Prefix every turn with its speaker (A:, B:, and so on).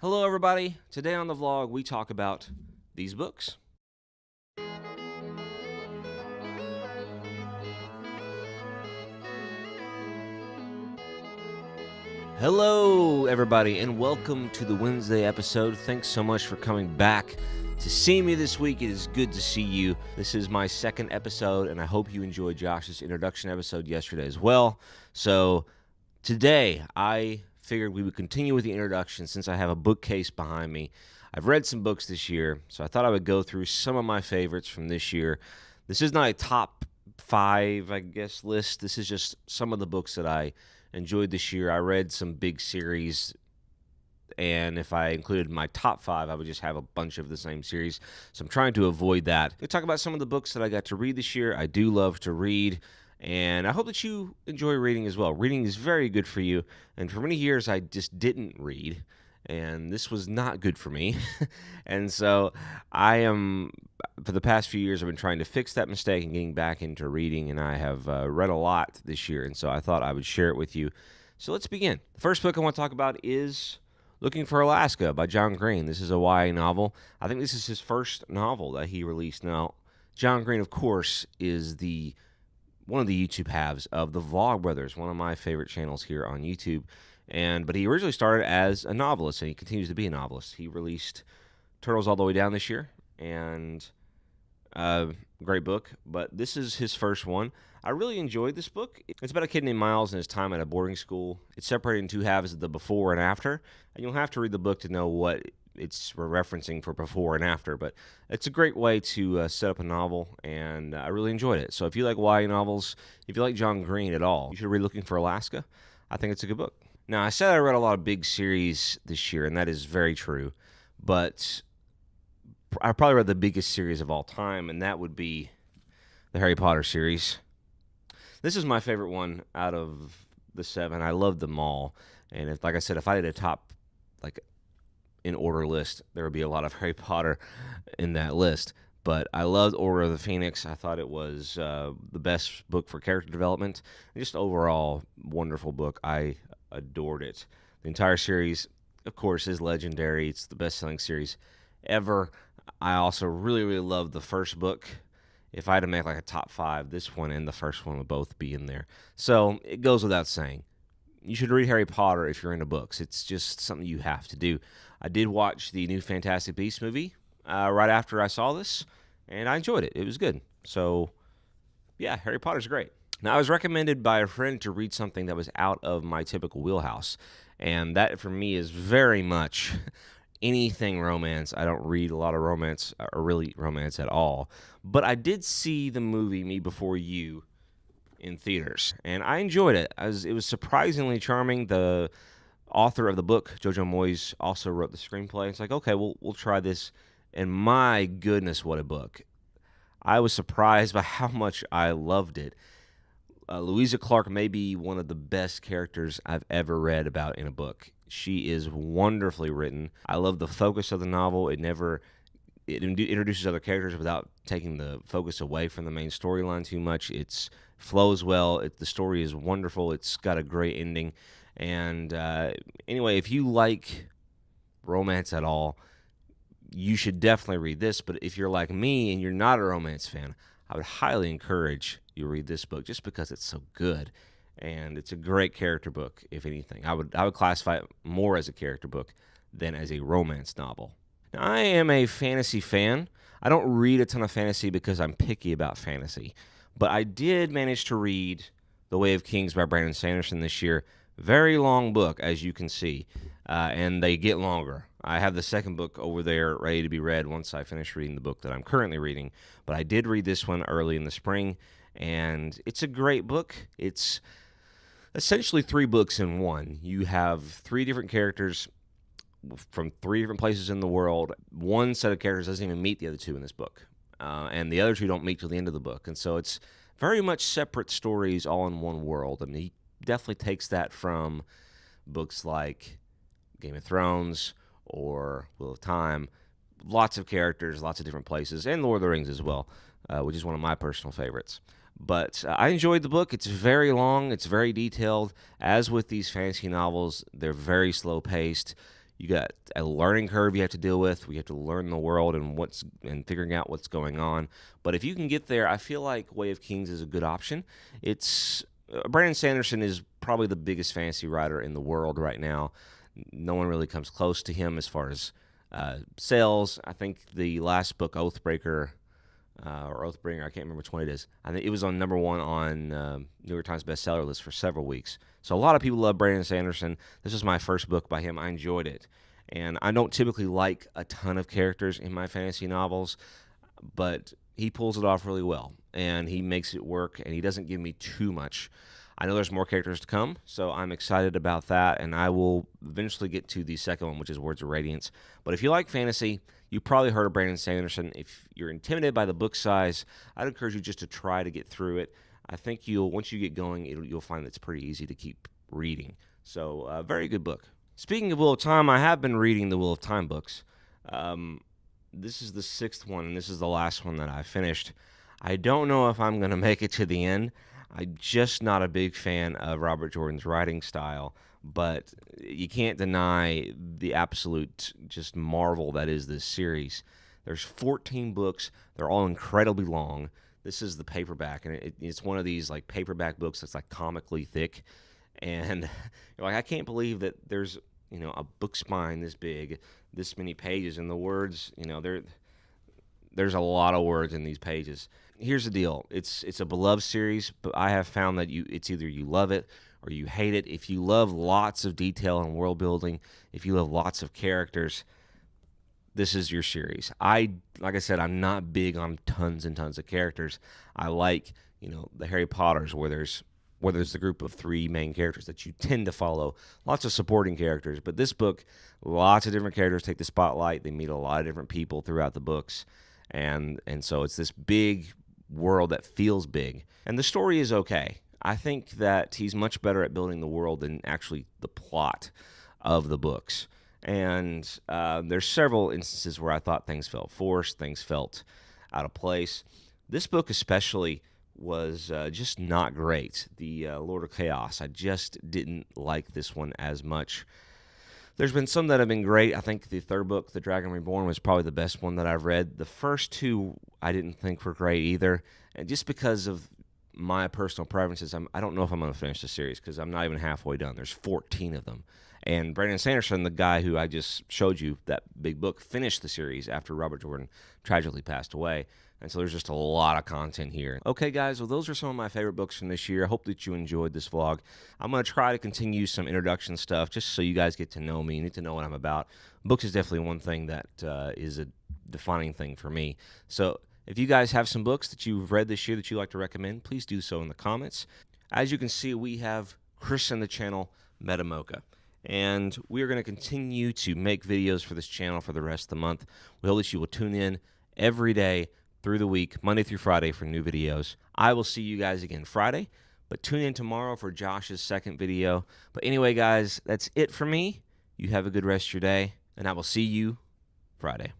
A: Hello, everybody. Today on the vlog, we talk about these books. Hello, everybody, and welcome to the Wednesday episode. Thanks so much for coming back to see me this week. It is good to see you. This is my second episode, and I hope you enjoyed Josh's introduction episode yesterday as well. So today, I figured we would continue with the introduction since I have a bookcase behind me. I've read some books this year, so I thought I would go through some of my favorites from this year. This is not a top 5, I guess, list. This is just some of the books that I enjoyed this year. I read some big series, and if I included my top 5, I would just have a bunch of the same series. So I'm trying to avoid that. We'll talk about some of the books that I got to read this year. I do love to read, and I hope that you enjoy reading as well. Reading is very good for you, and for many years I just didn't read, and this was not good for me. And so for the past few years, I've been trying to fix that mistake and getting back into reading, and I have read a lot this year, and so I thought I would share it with you. So let's begin. The first book I want to talk about is Looking for Alaska by John Green. This is a YA novel. I think this is his first novel that he released. Now, John Green, of course, is one of the YouTube halves of the Vlogbrothers, one of my favorite channels here on YouTube. But he originally started as a novelist, and he continues to be a novelist. He released Turtles All the Way Down this year, and great book. But this is his first one. I really enjoyed this book. It's about a kid named Miles and his time at a boarding school. It's separated in two halves, the before and after. And you'll have to read the book to know what it's referencing for before and after. But it's a great way to set up a novel, and I really enjoyed it. So if you like YA novels, if you like John Green at all, you should read Looking for Alaska. I think it's a good book. Now, I said I read a lot of big series this year, and that is very true. But I probably read the biggest series of all time, and that would be the Harry Potter series. This is my favorite one out of the 7. I love them all. And like I said, if I did a top, in order list, there would be a lot of Harry Potter in that list. But I loved Order of the Phoenix. I thought it was the best book for character development. And just overall, wonderful book. I adored it. The entire series, of course, is legendary. It's the best-selling series ever. I also really, really loved the first book. If I had to make a top 5, this one and the first one would both be in there. So it goes without saying. You should read Harry Potter if you're into books. It's just something you have to do. I did watch the new Fantastic Beasts movie right after I saw this, and I enjoyed it. It was good. So, yeah, Harry Potter's great. Now, I was recommended by a friend to read something that was out of my typical wheelhouse, and that, for me, is very much anything romance. I don't read a lot of romance, or really romance at all. But I did see the movie Me Before You in theaters, and I enjoyed it. It was surprisingly charming. The author of the book, Jojo Moyes, also wrote the screenplay. It's like, okay, we'll try this, and my goodness, what a book. I was surprised by how much I loved it. Louisa Clark may be one of the best characters I've ever read about in a book. She is wonderfully written. I love the focus of the novel. It introduces other characters without taking the focus away from the main storyline too much. It flows well. The story is wonderful. It's got a great ending. And anyway, if you like romance at all, you should definitely read this. But if you're like me and you're not a romance fan, I would highly encourage you read this book just because it's so good. And it's a great character book, if anything. I would classify it more as a character book than as a romance novel. Now, I am a fantasy fan. I don't read a ton of fantasy because I'm picky about fantasy. But I did manage to read The Way of Kings by Brandon Sanderson this year. Very long book, as you can see. And they get longer. I have the second book over there ready to be read once I finish reading the book that I'm currently reading. But I did read this one early in the spring, and it's a great book. It's essentially 3 books in one. You have 3 different characters from 3 different places in the world. One set of characters doesn't even meet the other 2 in this book, and the other 2 don't meet till the end of the book. And so it's very much separate stories all in one world, and he definitely takes that from books like Game of Thrones or Wheel of Time. Lots of characters, lots of different places, and Lord of the Rings as well, which is one of my personal favorites. But I enjoyed the book. It's very long. It's very detailed. As with these fantasy novels, they're very slow-paced. You got a learning curve you have to deal with. We have to learn the world and figuring out what's going on. But if you can get there, I feel like Way of Kings is a good option. It's Brandon Sanderson is probably the biggest fantasy writer in the world right now. No one really comes close to him as far as sales. I think the last book, Oathbreaker, or Oathbringer, I can't remember which one it is. I think it was on number 1 on New York Times bestseller list for several weeks. So a lot of people love Brandon Sanderson. This was my first book by him. I enjoyed it. And I don't typically like a ton of characters in my fantasy novels, but he pulls it off really well, and he makes it work, and he doesn't give me too much. I know there's more characters to come, so I'm excited about that, and I will eventually get to the second one, which is Words of Radiance. But if you like fantasy, you probably heard of Brandon Sanderson. If you're intimidated by the book size, I'd encourage you just to try to get through it. I think once you get going, you'll find that it's pretty easy to keep reading. So, very good book. Speaking of Wheel of Time, I have been reading the Wheel of Time books. This is the 6th one, and this is the last one that I finished. I don't know if I'm going to make it to the end. I'm just not a big fan of Robert Jordan's writing style, but you can't deny the absolute just marvel that is this series. There's 14 books. They're all incredibly long. This is the paperback, and it's one of these like paperback books that's like comically thick. And you're like, I can't believe that there's a book spine this big, this many pages, and the words, there's a lot of words in these pages. Here's the deal. It's a beloved series, but I have found that it's either you love it or you hate it. If you love lots of detail and world building, if you love lots of characters, this is your series. Like I said, I'm not big on tons and tons of characters. I like, the Harry Potters where there's the group of 3 main characters that you tend to follow. Lots of supporting characters, but this book, lots of different characters take the spotlight. They meet a lot of different people throughout the books, and so it's this big world that feels big. And the story is okay. I think that he's much better at building the world than actually the plot of the books. And there's several instances where I thought things felt forced, things felt out of place. This book especially was just not great. The Lord of Chaos, I just didn't like this one as much. There's been some that have been great. I think the 3rd book, The Dragon Reborn, was probably the best one that I've read. The first 2 I didn't think were great either. And just because of my personal preferences, I don't know if I'm going to finish the series because I'm not even halfway done. There's 14 of them. And Brandon Sanderson, the guy who I just showed you, that big book, finished the series after Robert Jordan tragically passed away. And so there's just a lot of content here. Okay, guys, well, those are some of my favorite books from this year. I hope that you enjoyed this vlog. I'm going to try to continue some introduction stuff just so you guys get to know me, need to know what I'm about. Books is definitely one thing that is a defining thing for me. So if you guys have some books that you've read this year that you'd like to recommend, please do so in the comments. As you can see, we have Chris in the channel, Metamocha. And we are going to continue to make videos for this channel for the rest of the month. We hope that you will tune in every day through the week, Monday through Friday, for new videos. I will see you guys again Friday, but tune in tomorrow for Josh's second video. But anyway, guys, that's it for me. You have a good rest of your day, and I will see you Friday.